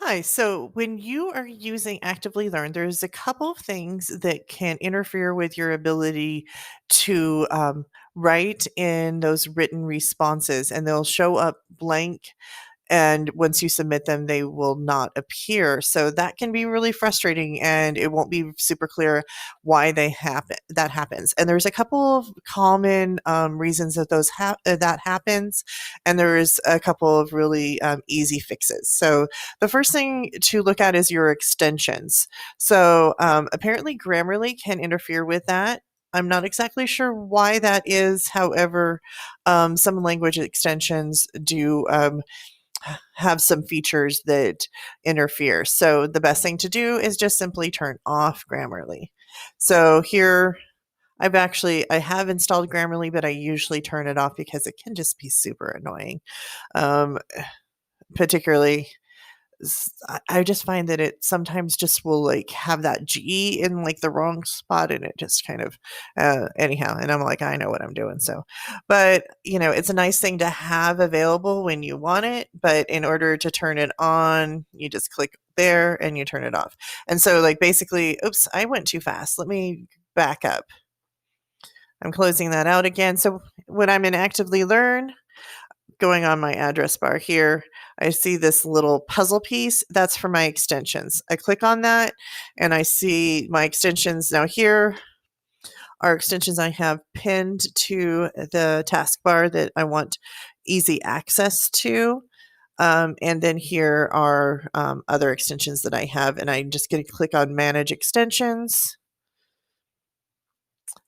Hi. So when you are using Actively Learn, there's a couple of things that can interfere with your ability to write in those written responses, and they'll show up blank, and once you submit them, they will not appear. So that can be really frustrating, and it won't be super clear why that happens. And there's a couple of common reasons that that happens, and there's a couple of really easy fixes. So the first thing to look at is your extensions. So apparently Grammarly can interfere with that. I'm not exactly sure why that is. However, some language extensions do have some features that interfere. So the best thing to do is just simply turn off Grammarly. So here I have installed Grammarly, but I usually turn it off because it can just be super annoying. Um, particularly I just find that it sometimes just will like have that G in like the wrong spot, and it just kind of anyhow, and I'm like, I know what I'm doing. So, but it's a nice thing to have available when you want it, but in order to turn it on, you just click there and you turn it off. And so like basically, oops, I went too fast. Let me back up. I'm closing that out again. So when I'm in Actively Learn, going on my address bar here, I see this little puzzle piece. That's for my extensions. I click on that and I see my extensions. Now here are extensions I have pinned to the taskbar that I want easy access to. And then here are other extensions that I have, and I'm just going to click on Manage Extensions.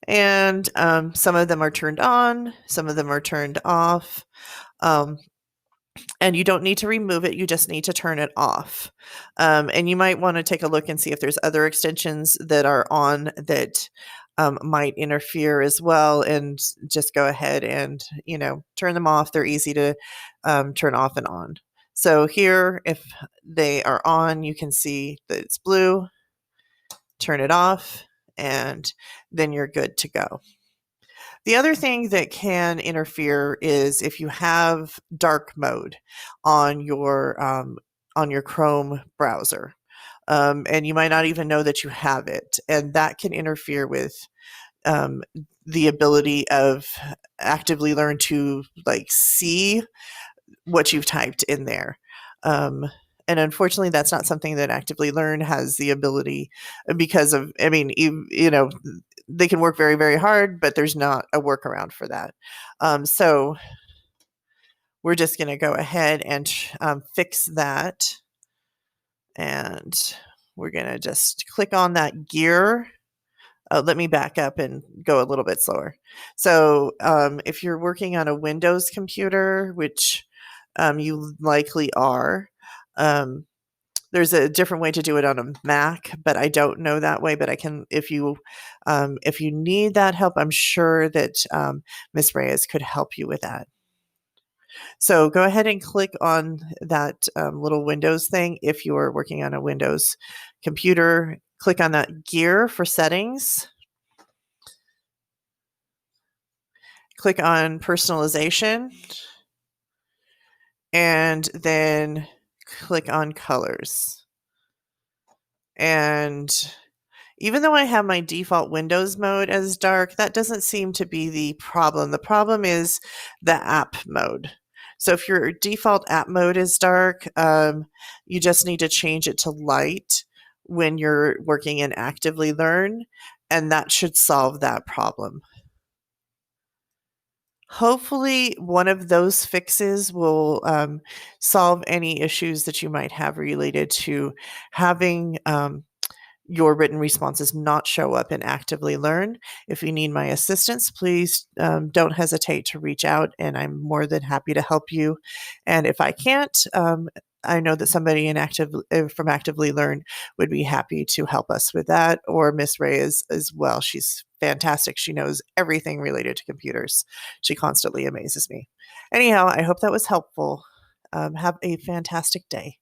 And some of them are turned on, some of them are turned off. And you don't need to remove it, you just need to turn it off. And you might want to take a look and see if there's other extensions that are on that might interfere as well, and just go ahead and turn them off. They're easy to turn off and on. So here, if they are on, you can see that it's blue. Turn it off, and then you're good to go. The other thing that can interfere is if you have dark mode on your Chrome browser, and you might not even know that you have it, and that can interfere with um, the ability of Actively Learn to like see what you've typed in there. And unfortunately, that's not something that Actively Learn has the ability, because of, I mean, they can work very, very hard, but there's not a workaround for that. So we're just going to go ahead and fix that. And we're going to just click on that gear. Let me back up and go a little bit slower. So if you're working on a Windows computer, which you likely are, there's a different way to do it on a Mac, but I don't know that way. But I can, if you need that help, I'm sure that Miss Reyes could help you with that. So go ahead and click on that little Windows thing. If you are working on a Windows computer, click on that gear for settings. Click on personalization, and then click on colors. And even though I have my default Windows mode as dark, that doesn't seem to be the problem. The problem is the app mode. So if your default app mode is dark, you just need to change it to light when you're working in Actively Learn, and that should solve that problem. Hopefully, one of those fixes will solve any issues that you might have related to having your written responses not show up in Actively Learn. If you need my assistance, please don't hesitate to reach out, and I'm more than happy to help you. And if I can't, I know that somebody from Actively Learn would be happy to help us with that, or Miss Ray is as well. She's fantastic. She knows everything related to computers. She constantly amazes me. Anyhow, I hope that was helpful. Have a fantastic day.